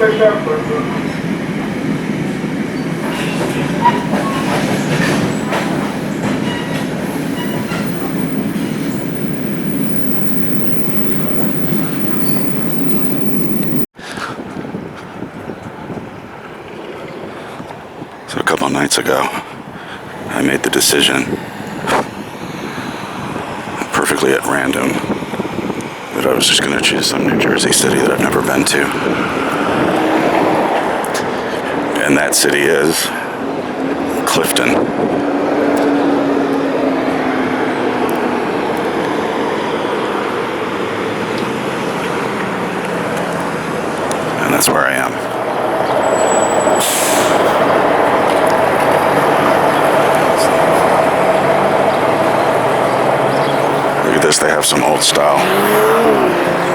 So a couple nights ago, I made the decision, perfectly at random, that I was just going to choose some New Jersey city that I've never been to. And that city is Clifton. And that's where I am. They have some old style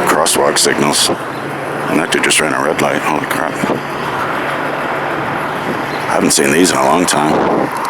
crosswalk signals, and that dude just ran a red light. Holy crap. I haven't seen these in a long time.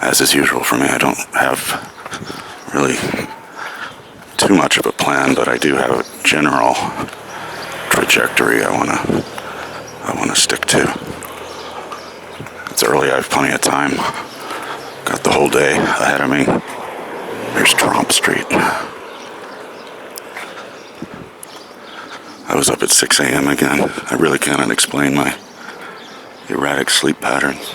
As is usual for me, I don't have really too much of a plan, but I do have a general trajectory I want to stick to. It's early, I have plenty of time. Got the whole day ahead of me. There's Tromp Street. I was up at 6 a.m. again. I really cannot explain my erratic sleep patterns.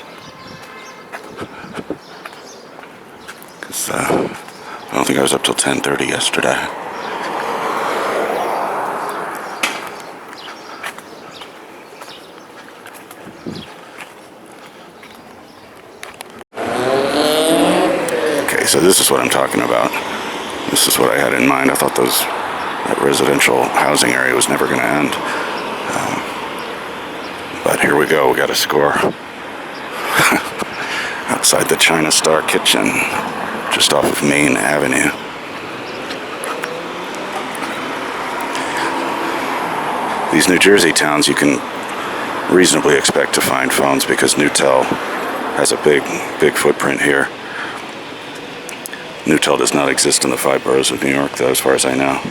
I don't think I was up till 10:30 yesterday. Okay, so this is what I'm talking about. This is what I had in mind. I thought that residential housing area was never going to end. But here we go. We got a score. Outside the China Star Kitchen, just off of Main Avenue. These New Jersey towns, you can reasonably expect to find phones because Newtel has a big footprint here. Newtel does not exist in the 5 boroughs of New York, though, as far as I know,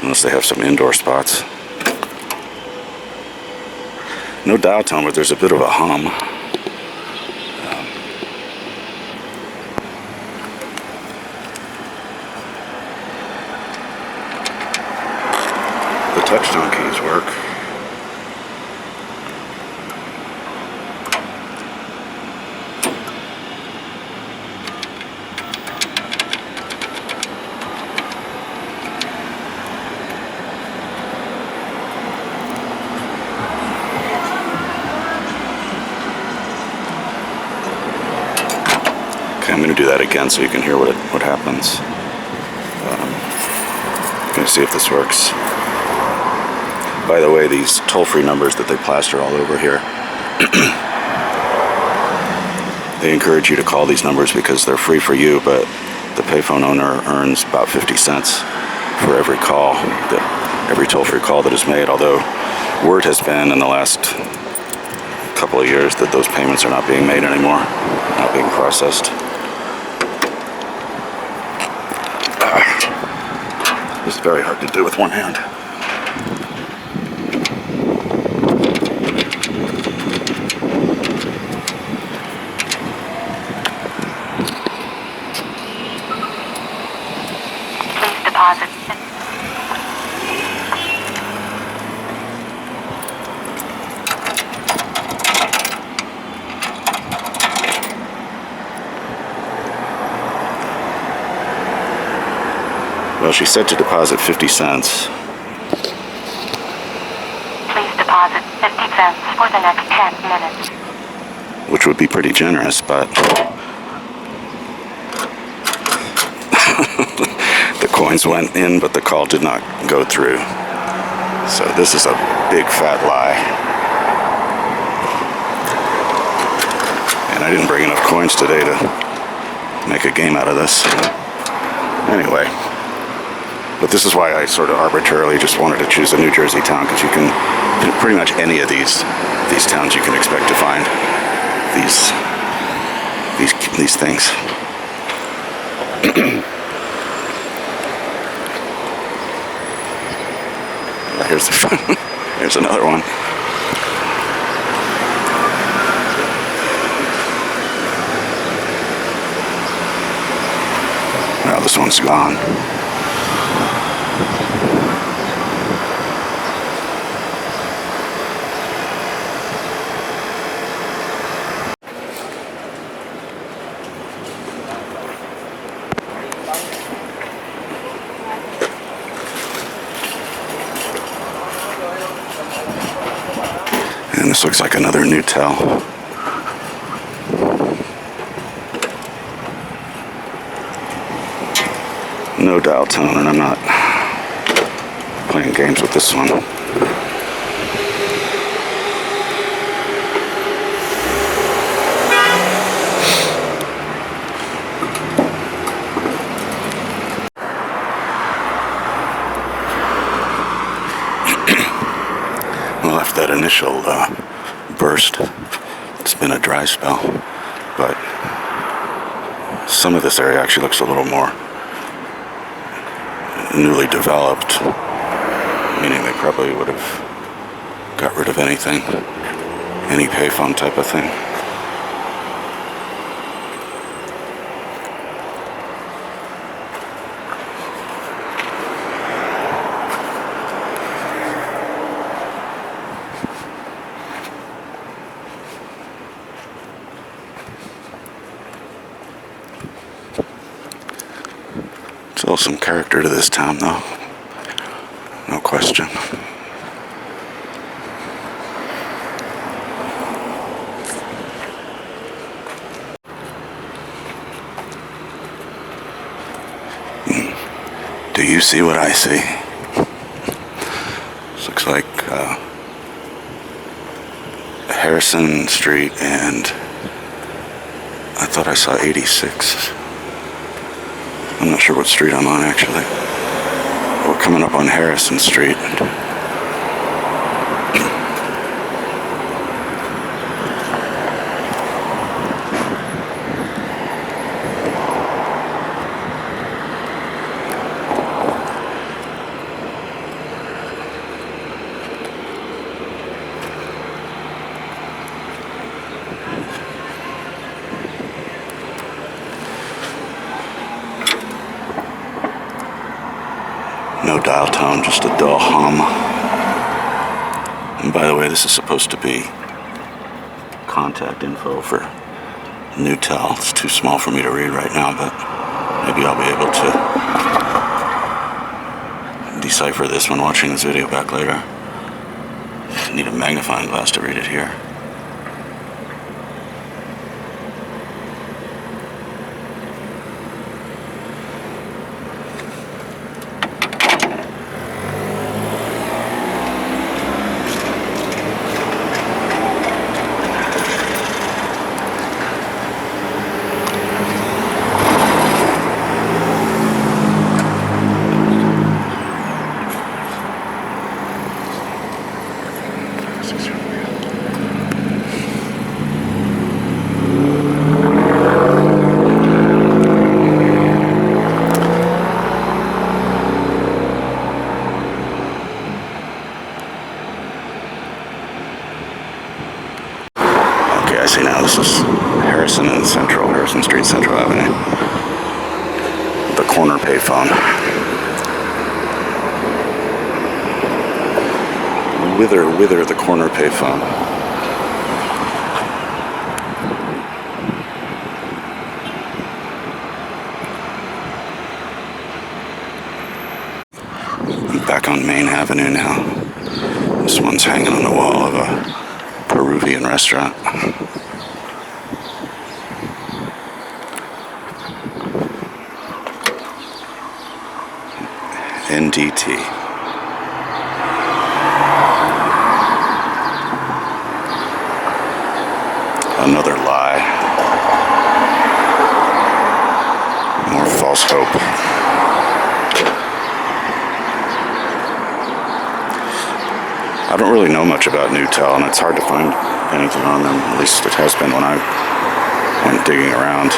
unless they have some indoor spots. No dial tone, but there's a bit of a hum. The touchtone keys work. Okay, I'm going to do that again so you can hear what happens. I'm going to see if this works. By the way, these toll-free numbers that they plaster all over here, they encourage you to call these numbers because they're free for you, but the payphone owner earns about 50 cents for every call, every toll-free call that is made, although word has been in the last couple of years that those payments are not being made anymore, not being processed. This is very hard to do with one hand. Well, she said to deposit 50 cents. Please deposit. 50 cents for the next 10 minutes. Which would be pretty generous, but the coins went in, but the call did not go through. So this is a big fat lie. And I didn't bring enough coins today to make a game out of this. Anyway, but this is why I sort of arbitrarily just wanted to choose a New Jersey town, because you can, pretty much any of these towns you can expect to find these things. Here's another one. Now this one's gone. And this looks like another Newtel. No dial tone, and I'm not playing games with this one. Well, after that initial burst, it's been a dry spell, but some of this area actually looks a little more newly developed, meaning they probably would have got rid of anything, any payphone type of thing. Still some character to this town, though. No question. Do you see what I see? This looks like Harrison Street, and I thought I saw 86. I'm not sure what street I'm on, actually. We're coming up on Harrison Street. No dial tone, just a dull hum. And by the way, this is supposed to be contact info for Newtel. It's too small for me to read right now, but maybe I'll be able to decipher this when watching this video back later. I need a magnifying glass to read it here. I see now. This is Harrison Street, Central Avenue. The corner payphone. Whither, the corner payphone. Back on Main Avenue now. This one's hanging on the wall of a Peruvian restaurant. NDT. Another lie. More false hope. I don't really know much about Newtel, and it's hard to find anything on them. At least it has been when I went digging around.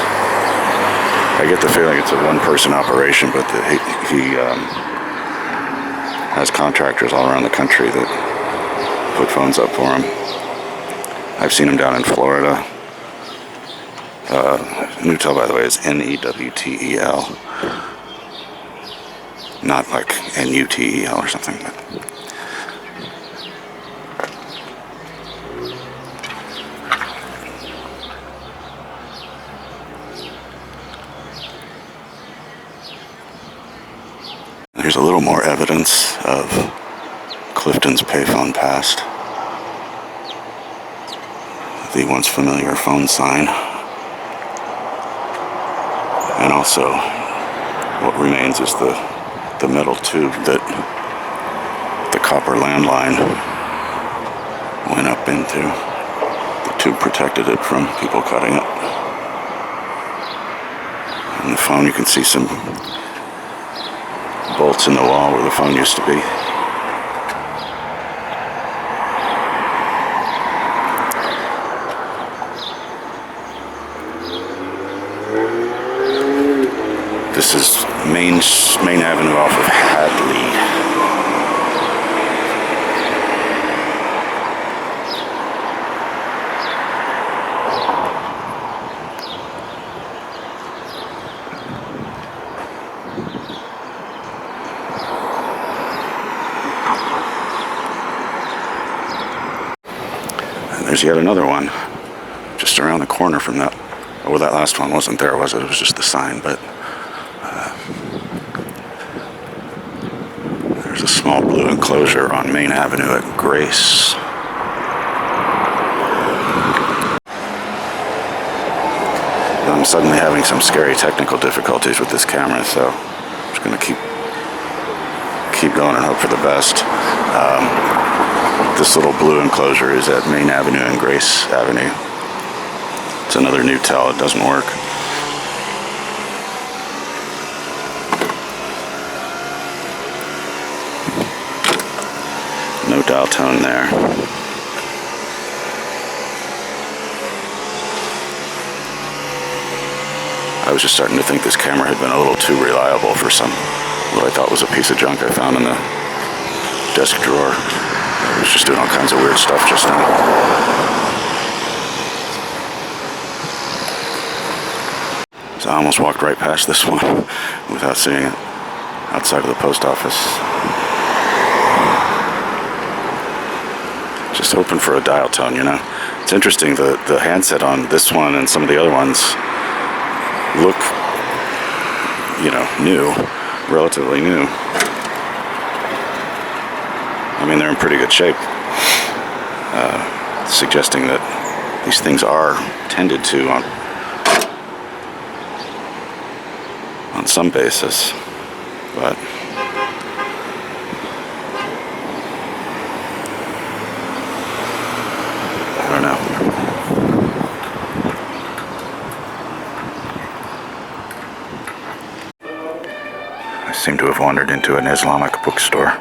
I get the feeling it's a one-person operation, but he has contractors all around the country that put phones up for him. I've seen him down in Florida. Newtel, by the way, is Newtel, not like Nutel or something. But here's a little more evidence of Clifton's payphone past. The once familiar phone sign. And also, what remains is the metal tube that the copper landline went up into. The tube protected it from people cutting it. And the phone, you can see some bolts in the wall where the phone used to be. This is Main Avenue off of Hadley. And there's yet another one just around the corner from that. Oh, that last one wasn't there, was it? It was just the sign, but there's a small blue enclosure on Main Avenue at Grace. I'm suddenly having some scary technical difficulties with this camera, so I'm just going to keep going and hope for the best. This little blue enclosure is at Main Avenue and Grace Avenue. It's another Newtel. It doesn't work. No dial tone there. I was just starting to think this camera had been a little too reliable for what I thought was a piece of junk I found in the desk drawer. I was just doing all kinds of weird stuff just now. So I almost walked right past this one without seeing it outside of the post office. Just hoping for a dial tone, you know. It's interesting, the handset on this one and some of the other ones look, you know, new, relatively new. I mean, they're in pretty good shape, suggesting that these things are tended to on some basis, but I don't know. I seem to have wandered into an Islamic bookstore.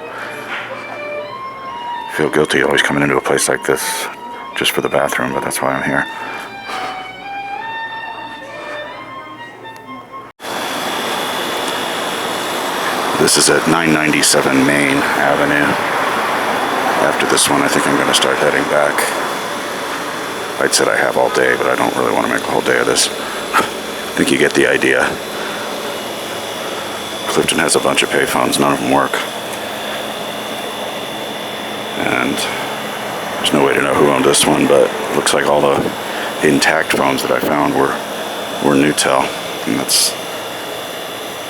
I feel guilty always coming into a place like this just for the bathroom, but that's why I'm here. This is at 997 Main Avenue. After this one, I think I'm going to start heading back. I'd said I have all day, but I don't really want to make a whole day of this. I think you get the idea. Clifton has a bunch of payphones, none of them work. And there's no way to know who owned this one, but it looks like all the intact phones that I found were Newtel, and that's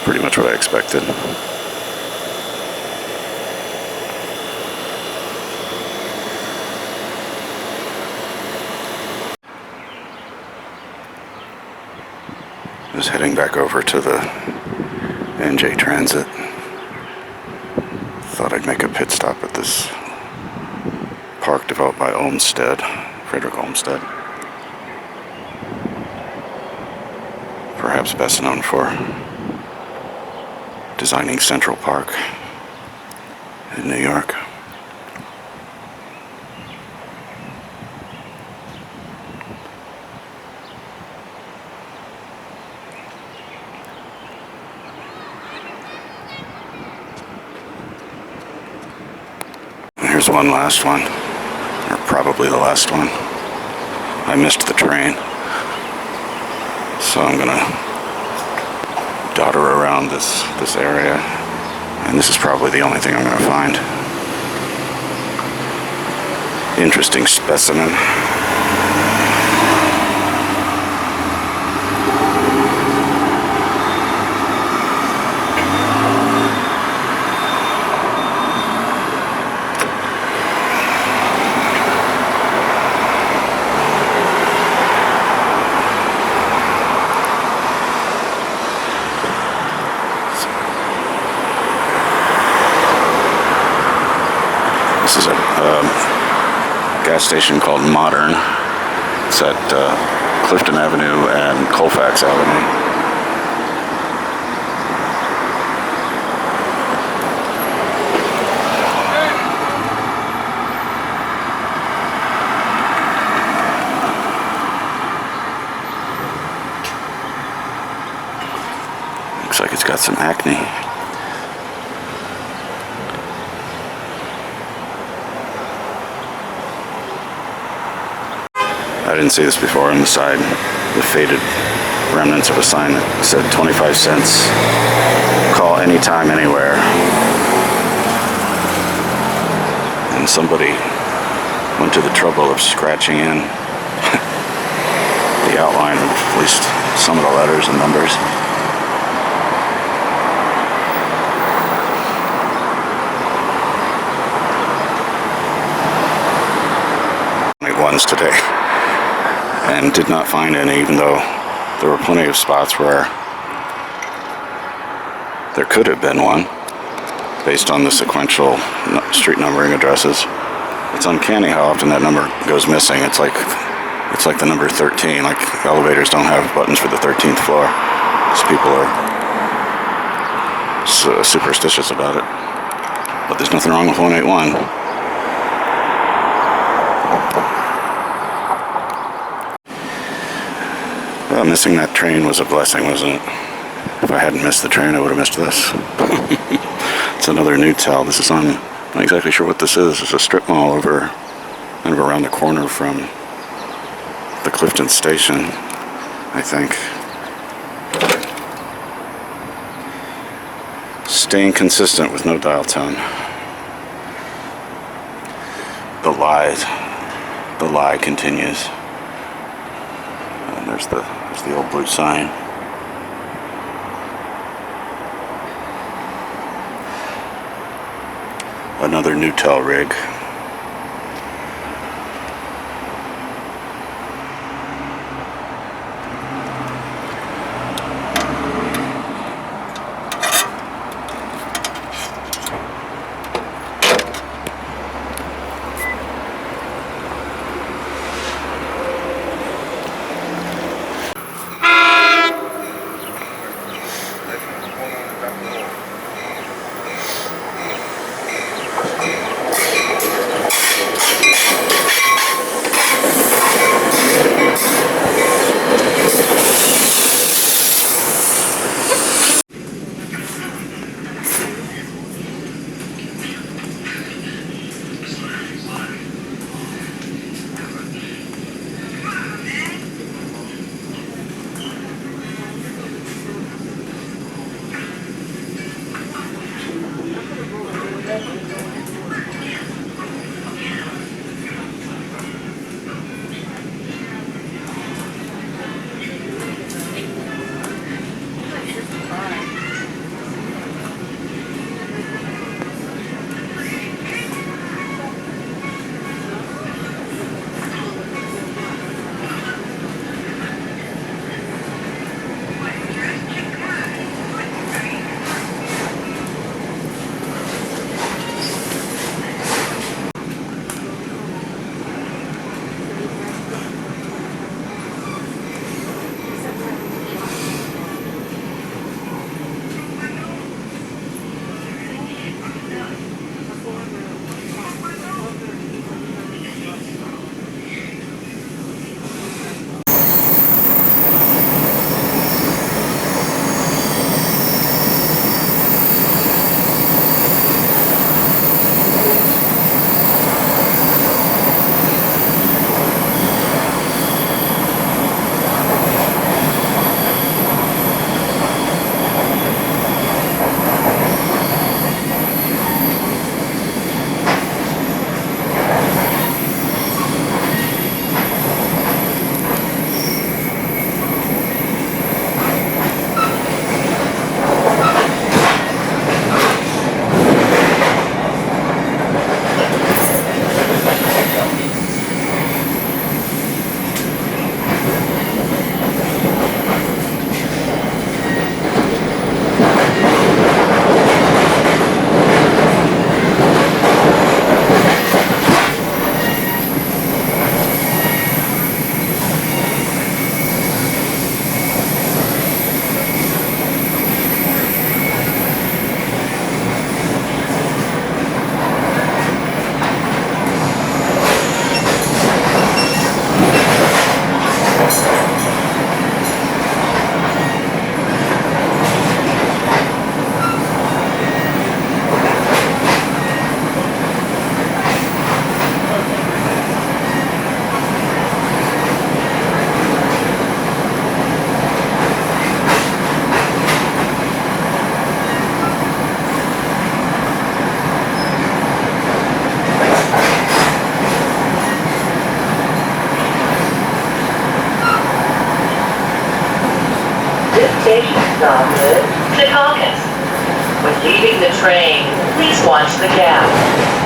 pretty much what I expected. Just heading back over to the NJ Transit. Thought I'd make a pit stop at this park developed by Frederick Olmsted. Perhaps best known for designing Central Park in New York. Here's one last one, or probably the last one. I missed the train, so I'm gonna dodder around this area, and this is probably the only thing I'm gonna find. Interesting specimen. This is a gas station called Modern. It's at Clifton Avenue and Colfax Avenue. Looks like it's got some acne. I didn't see this before. On the side, the faded remnants of a sign that said 25 cents. Call anytime, anywhere. And somebody went to the trouble of scratching in the outline of at least some of the letters and numbers. Ones today. And did not find any, even though there were plenty of spots where there could have been one based on the sequential street numbering addresses. It's uncanny how often that number goes missing. It's like the number 13. Like elevators don't have buttons for the 13th floor. So people are superstitious about it. But there's nothing wrong with 181. Well, missing that train was a blessing, wasn't it? If I hadn't missed the train, I would have missed this. It's another Newtel. This is on, I'm not exactly sure what this is. It's a strip mall over, kind of around the corner from the Clifton Station, I think. Staying consistent with no dial tone. The lie continues. And there's the old blue sign. Another Newtel rig. station stop is Secaucus. When leaving the train, please watch the gap.